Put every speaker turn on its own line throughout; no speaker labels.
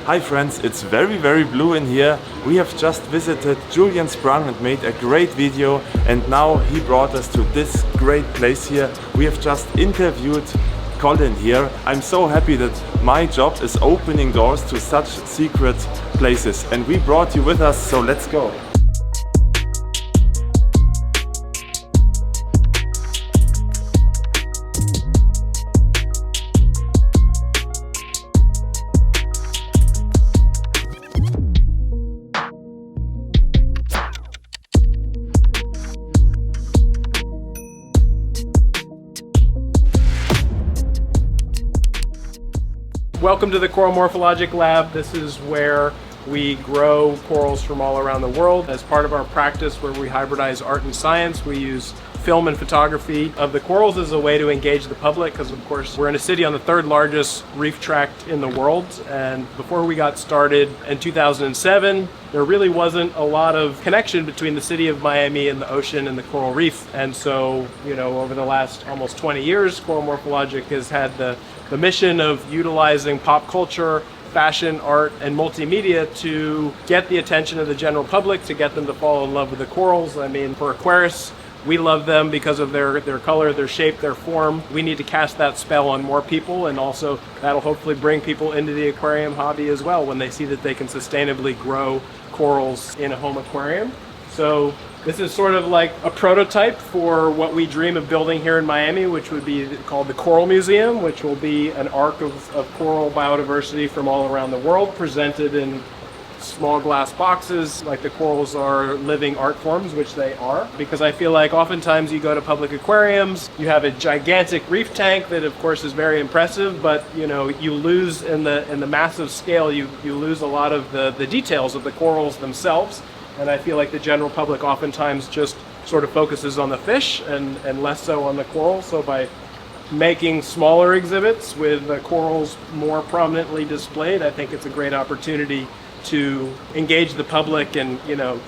Hi friends, it's very blue in here. We have just visited Julian Sprung and made a great video, and now he brought us to this great place here. We have just interviewed Colin here. I'm so happy that my job is opening doors to such secret places, and we brought you with us, so let's go.
Welcome to the Coralmorphologic-Lab. This is where we grow corals from all around the world. As part of our practice where we hybridize art and science, we use film and photography of the corals as a way to engage the public, because of course we're in a city on the third largest reef tract in the world, and before we got started in 2007 there really wasn't a lot of connection between the city of Miami and the ocean and the coral reef. And so, over the last almost 20 years, Coralmorphologic has had the mission of utilizing pop culture, fashion, art, and multimedia to get the attention of the general public, to get them to fall in love with the corals. I mean, for aquarists, we love them because of their color, their shape, their form. We need to cast that spell on more people, and also that'll hopefully bring people into the aquarium hobby as well when they see that they can sustainably grow corals in a home aquarium. So this is sort of like a prototype for what we dream of building here in Miami, which would be called the Coral Museum, which will be an ark of coral biodiversity from all around the world, presented in small glass boxes like the corals are living art forms, which they are. Because I feel like oftentimes you go to public aquariums, you have a gigantic reef tank that of course is very impressive, but you lose in the massive scale, you lose a lot of the details of the corals themselves. And I feel like the general public oftentimes just sort of focuses on the fish and less so on the coral. So by making smaller exhibits with the corals more prominently displayed, I think it's a great opportunity to engage the public and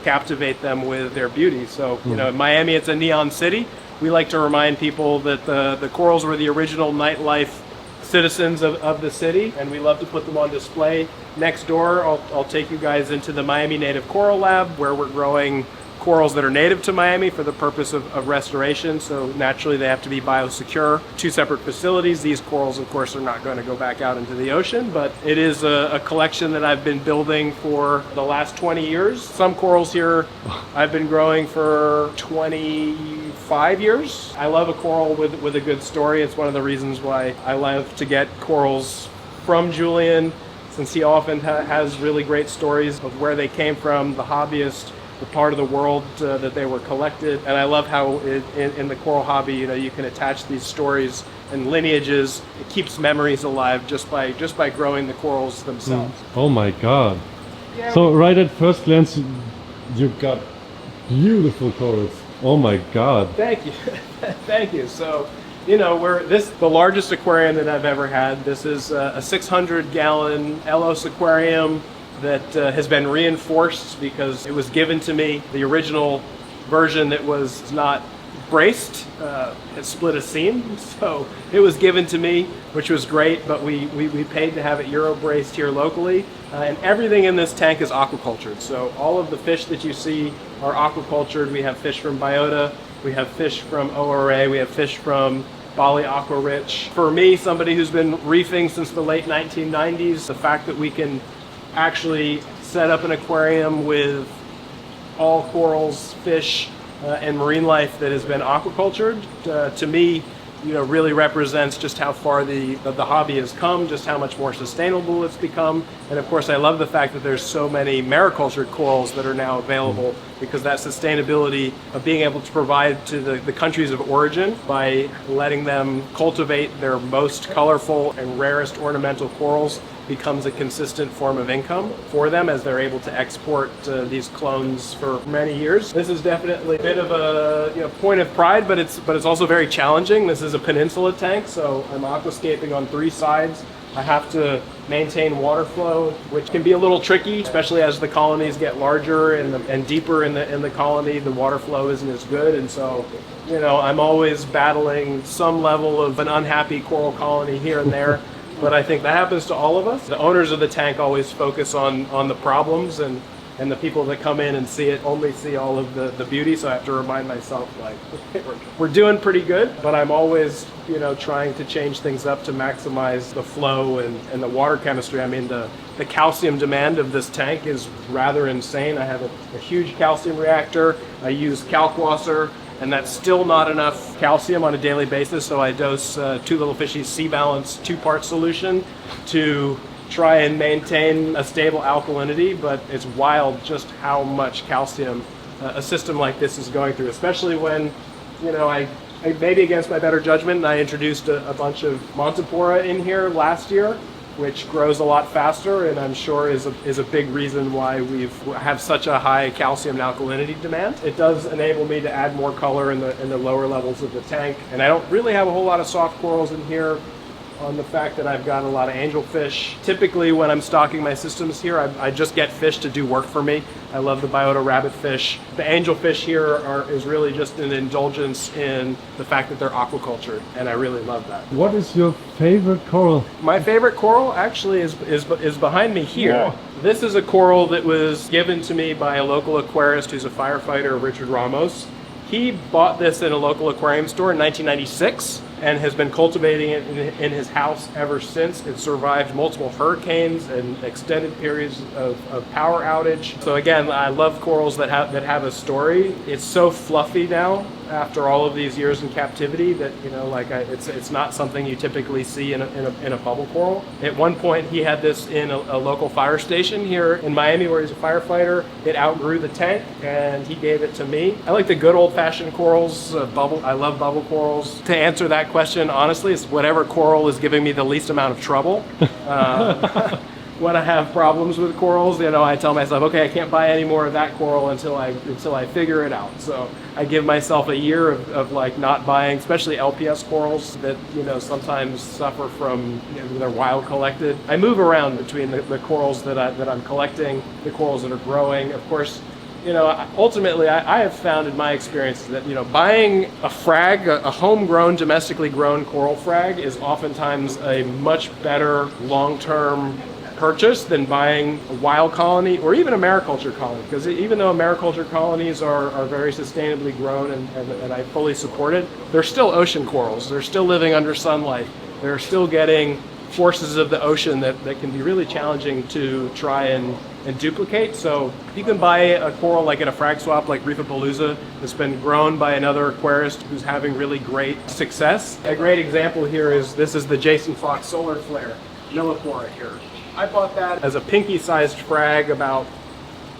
captivate them with their beauty. So in Miami, it's a neon city. We like to remind people that the corals were the original nightlife citizens of the city, and we love to put them on display. Next door, I'll take you guys into the Miami Native Coral Lab, where we're growing corals that are native to Miami for the purpose of restoration. So naturally they have to be biosecure. Two separate facilities. These corals of course are not going to go back out into the ocean, but it is a collection that I've been building for the last 20 years. Some corals here I've been growing for 25 years. I love a coral with a good story. It's one of the reasons why I love to get corals from Julian, since he often has really great stories of where they came from, the hobbyist, the part of the world that they were collected. And I love how in the coral hobby, you can attach these stories and lineages. It keeps memories alive just by growing the corals themselves.
Oh my God.
Yeah,
so right at first glance, you've got beautiful corals. Oh my God.
Thank you. Thank you. So, the largest aquarium that I've ever had. This is a 600-gallon Elos aquarium that has been reinforced because it was given to me. The original version that was not braced had split a seam, so it was given to me, which was great, but we paid to have it Euro braced here locally. And everything in this tank is aquacultured. So all of the fish that you see are aquacultured. We have fish from biota, we have fish from ORA, we have fish from Bali Aqua Rich. For me, somebody who's been reefing since the late 1990s, the fact that we can actually set up an aquarium with all corals, fish, and marine life that has been aquacultured, to me, really represents just how far the hobby has come, just how much more sustainable it's become. And of course, I love the fact that there's so many maricultured corals that are now available, because that sustainability of being able to provide to the countries of origin by letting them cultivate their most colorful and rarest ornamental corals becomes a consistent form of income for them as they're able to export these clones for many years. This is definitely a bit of a point of pride, but it's also very challenging. This is a peninsula tank, so I'm aquascaping on 3 sides. I have to maintain water flow, which can be a little tricky, especially as the colonies get larger and deeper in the colony. The water flow isn't as good, and so I'm always battling some level of an unhappy coral colony here and there. but I think that happens to all of us. The owners of the tank always focus on the problems, and the people that come in and see it only see all of the beauty, so I have to remind myself, like, we're doing pretty good, but I'm always, trying to change things up to maximize the flow and the water chemistry. I mean, the calcium demand of this tank is rather insane. I have a huge calcium reactor. I use Kalkwasser, and that's still not enough calcium on a daily basis, so I dose Two Little Fishies Sea Balance 2-part solution to try and maintain a stable alkalinity, but it's wild just how much calcium a system like this is going through, especially when, I maybe against my better judgment, I introduced a bunch of Montipora in here last year, which grows a lot faster, and I'm sure is a big reason why we have such a high calcium and alkalinity demand. It does enable me to add more color in the lower levels of the tank, and I don't really have a whole lot of soft corals in here, on the fact that I've got a lot of angelfish. Typically when I'm stocking my systems here, I just get fish to do work for me. I love the biota rabbitfish. The angelfish here is really just an indulgence in the fact that they're aquacultured, and I really love that.
What is your favorite coral?
My favorite coral actually is behind me here.
Yeah.
This is a coral that was given to me by a local aquarist who's a firefighter, Richard Ramos. He bought this in a local aquarium store in 1996 and has been cultivating it in his house ever since. It survived multiple hurricanes and extended periods of power outage. So again, I love corals that have a story. It's so fluffy now after all of these years in captivity that, it's not something you typically see in a bubble coral. At one point, he had this in a local fire station here in Miami where he's a firefighter. It outgrew the tank and he gave it to me. I like the good old-fashioned corals, I love bubble corals. To answer that question, honestly, it's whatever coral is giving me the least amount of trouble. When I have problems with corals, I tell myself, okay, I can't buy any more of that coral until I figure it out. So I give myself a year of like not buying, especially LPS corals that sometimes suffer from they're wild collected. I move around between the corals that I'm collecting, the corals that are growing. Of course, ultimately I have found in my experience that buying a frag, a homegrown, domestically grown coral frag, is oftentimes a much better long-term purchase than buying a wild colony or even a mariculture colony, because even though mariculture colonies are very sustainably grown and I fully support it, they're still ocean corals. They're still living under sunlight. They're still getting forces of the ocean that can be really challenging to try and duplicate. So you can buy a coral like in a frag swap like Reef that's been grown by another aquarist who's having really great success. A great example here is the Jason Fox solar flare Millipora here. I bought that as a pinky-sized frag about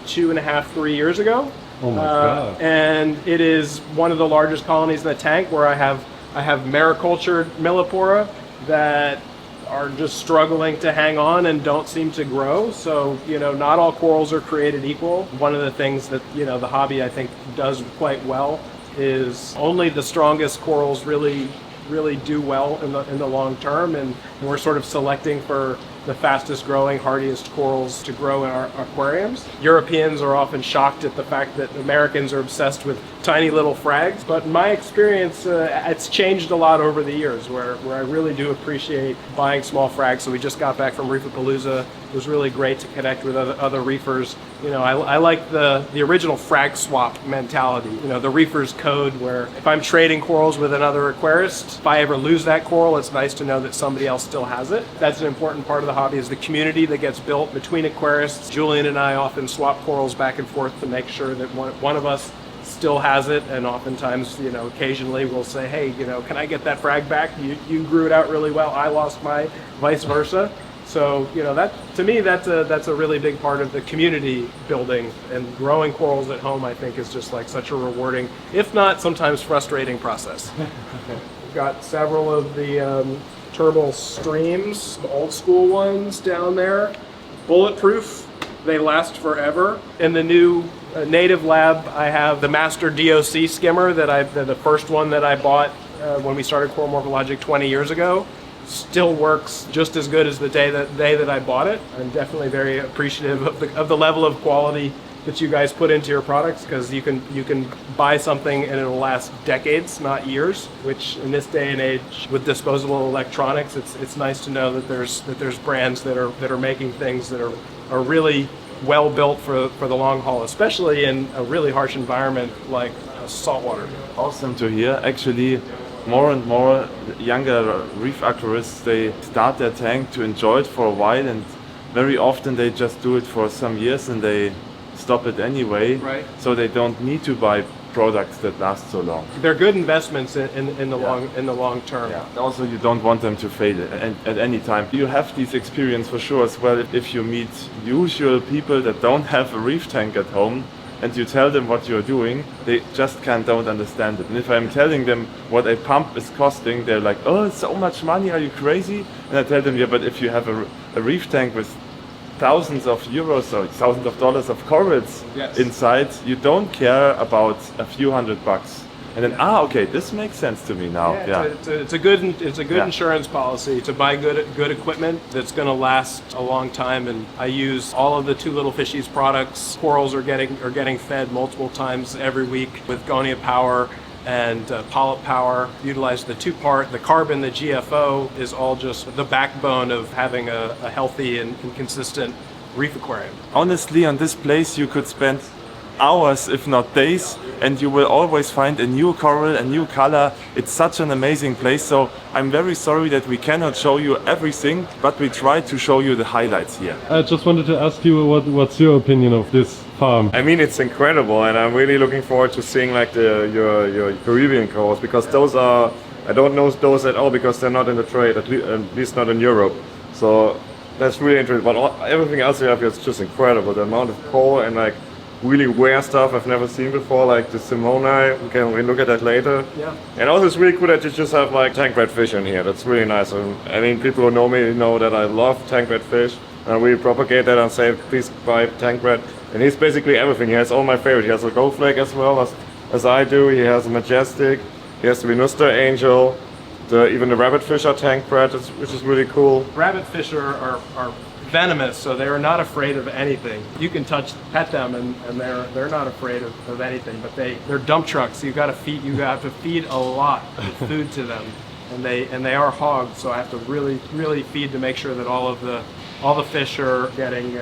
2.5, 3 years ago.
Oh my God.
And it is one of the largest colonies in the tank where I have maricultured Millipora that are just struggling to hang on and don't seem to grow. So, not all corals are created equal. One of the things that, the hobby I think does quite well is only the strongest corals really do well in the long term, and we're sort of selecting for the fastest growing, hardiest corals to grow in our aquariums. Europeans are often shocked at the fact that Americans are obsessed with tiny little frags, but in my experience, it's changed a lot over the years where I really do appreciate buying small frags. So we just got back from Reefapalooza. It was really great to connect with other reefers. I like the original frag swap mentality, the reefers code, where if I'm trading corals with another aquarist, if I ever lose that coral, it's nice to know that somebody else still has it. That's an important part of the hobby, is the community that gets built between aquarists. Julian and I often swap corals back and forth to make sure that one of us still has it, and oftentimes, occasionally we'll say, hey, can I get that frag back? You grew it out really well, I lost mine, vice versa. So, that, to me, that's a really big part of the community building, and growing corals at home, I think, is just like such a rewarding, if not sometimes frustrating process. We've got several of the turtle streams, the old school ones down there, bulletproof. They last forever. In the new native lab, I have the Master DOC skimmer the first one that I bought when we started Coralmorphologic 20 years ago. Still works just as good as the day that I bought it. I'm definitely very appreciative of the level of quality that you guys put into your products, because you can buy something and it'll last decades, not years. Which in this day and age, with disposable electronics, it's nice to know that there's brands that are making things that are really well built for the long haul, especially in a really harsh environment like saltwater.
Awesome to hear. Actually, more and more younger reef aquarists, they start their tank to enjoy it for a while, and very often they just do it for some years and they stop it anyway.
Right.
So they don't need to buy products that last so long.
They're good investments in the long term.
Yeah. Also, you don't want them to fail at any time. You have these experience for sure as well. If you meet usual people that don't have a reef tank at home and you tell them what you're doing, they just don't understand it. And if I'm telling them what a pump is costing, they're like, oh, it's so much money, are you crazy? And I tell them, yeah, but if you have a reef tank with thousands of euros or thousands of dollars of corals inside, you don't care about a few $100. And then, okay, this makes sense to me now. Yeah.
It's a good insurance policy to buy good equipment that's going to last a long time. And I use all of the Two Little Fishies products. Corals are getting fed multiple times every week with Gonia Power and Polyp Power. Utilize the two-part, the carbon, the GFO is all just the backbone of having a healthy and consistent reef aquarium.
Honestly, on this place you could spend hours, if not days, and you will always find a new coral, a new color. It's such an amazing place, so I'm very sorry that we cannot show you everything, but we try to show you the highlights here.
I just wanted to ask you what's your opinion of this farm?
I mean, it's incredible, and I'm really looking forward to seeing like your Caribbean corals, because those are, I don't know those at all because they're not in the trade, at least not in Europe. So that's really interesting. But everything else you have here is just incredible. The amount of coral and like really rare stuff I've never seen before, like the Simoni. We can look at that later.
Yeah.
And also it's really cool that you just have like tank red fish in here. That's really nice. I mean, people who know me know that I love tank red fish. And we propagate that and say, please buy tank red. And he's basically everything. He has all my favorite. He has a gold flake as well as I do. He has a majestic. He has the Venusta angel. Even the rabbit fish are tank bred, which is really cool.
Rabbit fish are venomous, so they're not afraid of anything. You can pet them, and they're not afraid of anything. But they're dump trucks. So you have to feed a lot of food to them, and they are hogs. So I have to really feed to make sure that all the fish are getting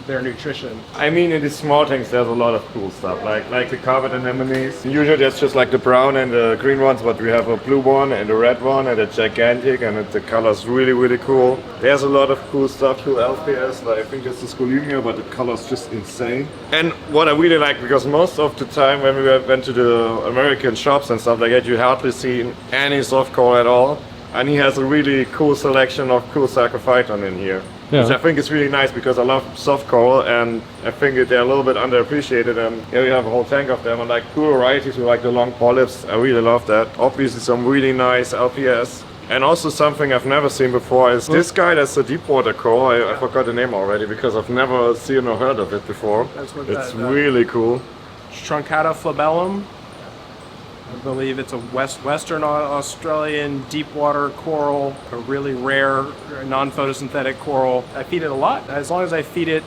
their nutrition.
I mean, in these small tanks there's a lot of cool stuff, like the carpet anemones. Usually there's just like the brown and the green ones, but we have a blue one and a red one and a gigantic, and the color's really cool. There's a lot of cool stuff to LPS, like I think this is Scolimia, but the color's just insane. And what I really like, because most of the time when we went to the American shops and stuff like that, you hardly see any soft coral at all. And he has a really cool selection of cool sarcophyton in here.
Yeah.
Which I think is really nice, because I love soft coral and I think they're a little bit underappreciated, and here we have a whole tank of them, and like cool varieties with like the long polyps. I really love that. Obviously some really nice LPS. And also something I've never seen before is this guy. That's a deep water coral. I forgot the name already because I've never seen or heard of it before. It's really cool.
Truncata flabellum. I believe it's a Western Australian deep water coral, a really rare non-photosynthetic coral. I feed it a lot. As long as I feed it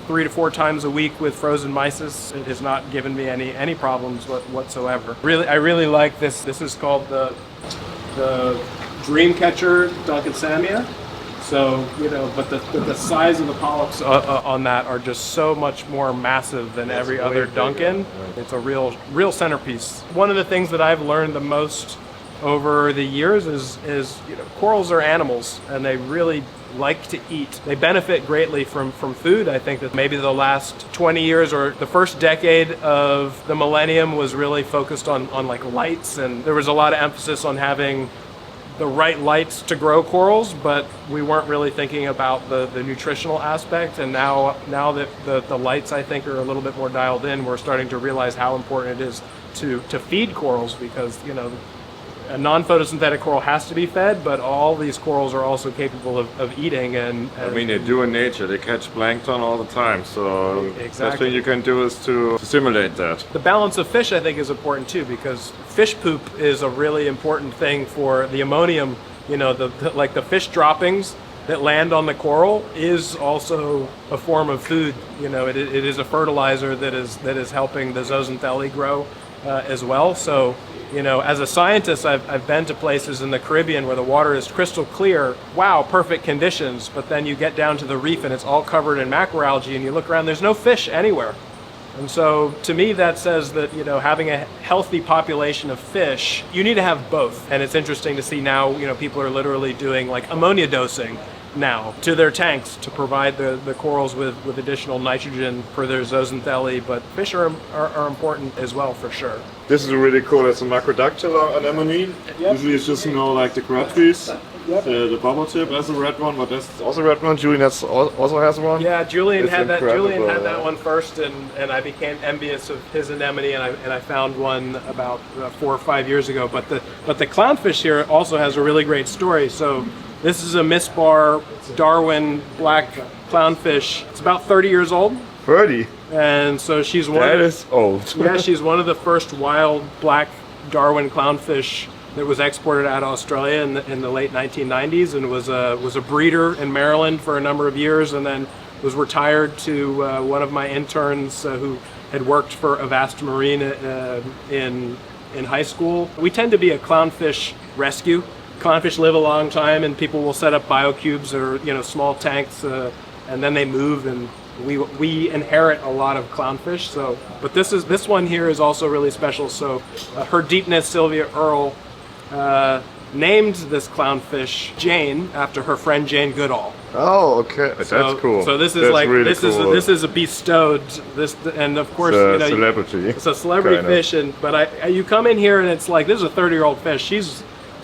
3 to 4 times a week with frozen mysis, it has not given me any problems whatsoever. I really like this. This is called the Dreamcatcher Duncansamia. So, but the size of the polyps on that are just so much more massive than every other Duncan. It's a real centerpiece. One of the things that I've learned the most over the years is corals are animals, and they really like to eat. They benefit greatly from food. I think that maybe the last 20 years or the first decade of the millennium was really focused on like lights, and there was a lot of emphasis on having the right lights to grow corals, but we weren't really thinking about the nutritional aspect. And now that the lights, I think, are a little bit more dialed in, we're starting to realize how important it is to feed corals, because a non-photosynthetic coral has to be fed, but all these corals are also capable of eating. And
I mean, they do in nature. They catch plankton all the time, so
exactly.
The best thing you can do is to simulate that.
The balance of fish, I think, is important too, because fish poop is a really important thing for the ammonium. Like the fish droppings that land on the coral is also a form of food. You know, it is a fertilizer that is helping the zooxanthellae grow as well. So, you know, as a scientist, I've been to places in the Caribbean where the water is crystal clear. Wow, perfect conditions. But then you get down to the reef and it's all covered in macroalgae, and you look around, there's no fish anywhere. And so to me, that says that, you know, having a healthy population of fish, you need to have both. And it's interesting to see now, you know, people are literally doing like ammonia dosing now to their tanks to provide the corals with additional nitrogen for their zooxanthellae. But fish are important as well, for sure.
This is really cool. It's a macrodactyl anemone.
Yep.
Usually it's just, you know, like the crab trees.
Yep.
The bubble tip has a red one, but that's also a red one. Julian also has one.
Yeah, Julian
It's
had that.
incredible,
Julian had
yeah.
that one first, and I became envious of his anemone, and I found one about 4 or 5 years ago. But the clownfish here also has a really great story. So this is a Miss Bar Darwin black clownfish. It's about 30 years old,
30.
and so she's one.
That is old.
Yeah, she's one of the first wild black Darwin clownfish that was exported out of Australia in the late 1990s, and was a breeder in Maryland for a number of years, and then was retired to one of my interns who had worked for Avasta Marine in high school. We tend to be a clownfish rescue. Clownfish live a long time, and people will set up biocubes or, you know, small tanks, and then they move, and we inherit a lot of clownfish. So, but this one here is also really special. So, Her Deepness Sylvia Earle named this clownfish Jane after her friend Jane Goodall.
Oh, okay. That's cool.
So this is
That's
like
really
this
cool.
is a bestowed this, and of course,
It's a
you know,
celebrity.
it's a celebrity
kind of.
fish, but you come in here and it's like, this is a 30-year-old fish.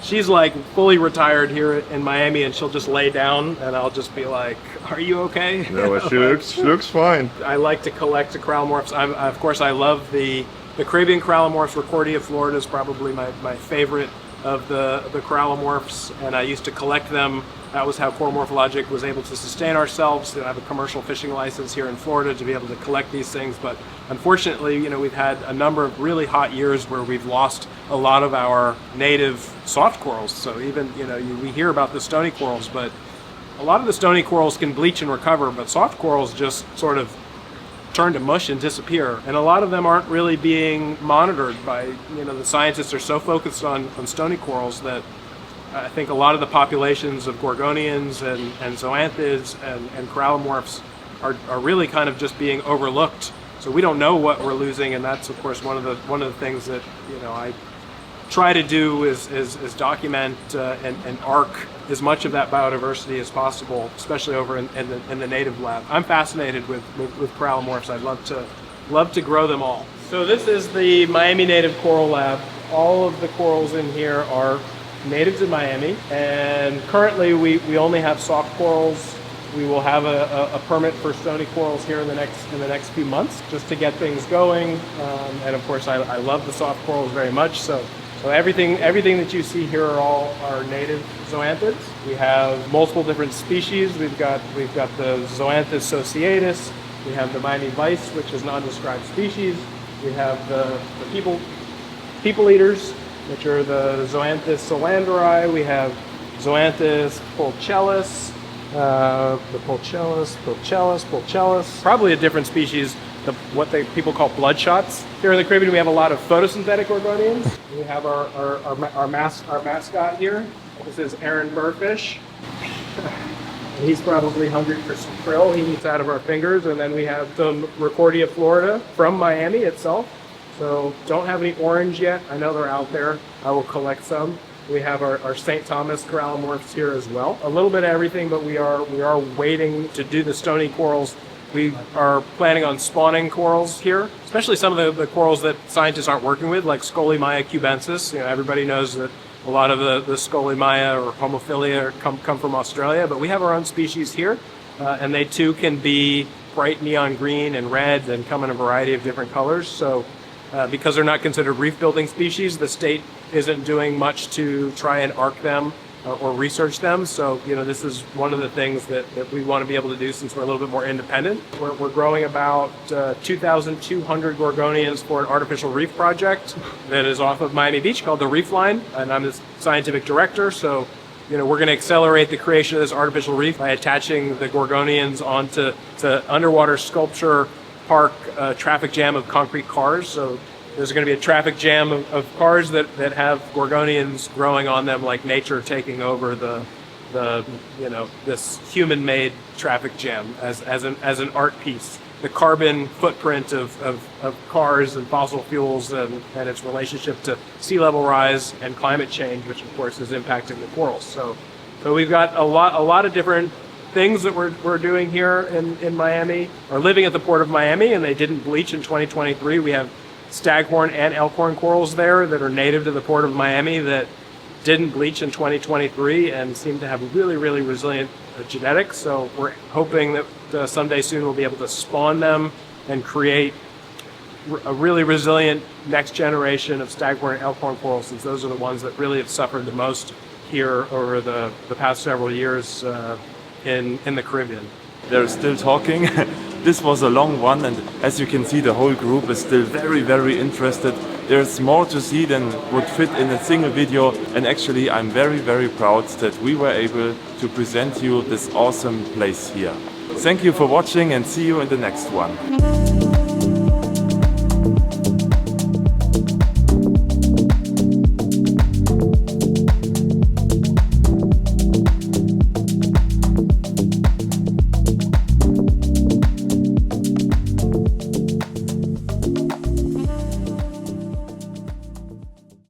She's like fully retired here in Miami, and she'll just lay down, and I'll just be like, "Are you okay?"
No, but she looks fine.
I like to collect the coralmorphs. Of course, I love the Caribbean coralmorphs. Ricordia Florida is probably my favorite of the coralmorphs, and I used to collect them. That was how Coralmorphologic was able to sustain ourselves. I have a commercial fishing license here in Florida to be able to collect these things, but unfortunately, you know, we've had a number of really hot years where we've lost a lot of our native soft corals. So even, you know, we hear about the stony corals, but a lot of the stony corals can bleach and recover, but soft corals just sort of turn to mush and disappear. And a lot of them aren't really being monitored by, you know, the scientists are so focused on stony corals that I think a lot of the populations of gorgonians and zoanthids and coralmorphs are really kind of just being overlooked. So we don't know what we're losing, and that's of course one of the things that, you know, I try to do is document and arc as much of that biodiversity as possible, especially over in the native lab. I'm fascinated with coralmorphs. I'd love to grow them all. So this is the Miami Native Coral Lab. All of the corals in here are native to Miami, and currently we only have soft corals. We will have a permit for stony corals here in the next few months, just to get things going. And of course, I love the soft corals very much. So everything that you see here are native zoanthids. We have multiple different species. We've got the Zoanthus sociatus. We have the Miami vice, which is non-described species. We have the people eaters, which are the Zoanthus solanderi. We have Zoanthus pulchellus, the pulchellus. Probably a different species, what people call bloodshots. Here in the Caribbean, we have a lot of photosynthetic gorgonians. We have our mascot here. This is Aaron Burfish. He's probably hungry for some krill. He eats out of our fingers. And then we have some Ricordia Florida from Miami itself. So don't have any orange yet. I know they're out there. I will collect some. We have our St. Thomas coralmorphs here as well. A little bit of everything, but we are waiting to do the stony corals. We are planning on spawning corals here, especially some of the corals that scientists aren't working with, like Scolimaya cubensis. You know, everybody knows that a lot of the Scolimaya or homophilia come from Australia, but we have our own species here, and they too can be bright neon green and red and come in a variety of different colors. So because they're not considered reef building species, the state isn't doing much to try and arc them or research them. So, you know, this is one of the things that we want to be able to do since we're a little bit more independent. We're growing about 2,200 gorgonians for an artificial reef project that is off of Miami Beach called the Reef Line, and I'm the scientific director. So we're going to accelerate the creation of this artificial reef by attaching the gorgonians onto the underwater sculpture park traffic jam of concrete cars. So there's going to be a traffic jam of cars that have gorgonians growing on them, like nature taking over this human-made traffic jam as an art piece. The carbon footprint of cars and fossil fuels and its relationship to sea level rise and climate change, which of course is impacting the corals. So we've got a lot of different things that we're doing here in Miami, or living at the Port of Miami, and they didn't bleach in 2023. We have staghorn and elkhorn corals there that are native to the Port of Miami that didn't bleach in 2023 and seem to have really, really resilient genetics. So we're hoping that someday soon we'll be able to spawn them and create a really resilient next generation of staghorn and elkhorn corals, since those are the ones that really have suffered the most here over the past several years in the Caribbean.
They're still talking. This was a long one, and as you can see, the whole group is still very, very interested. There's more to see than would fit in a single video, and actually I'm very, very proud that we were able to present you this awesome place here. Thank you for watching and see you in the next one.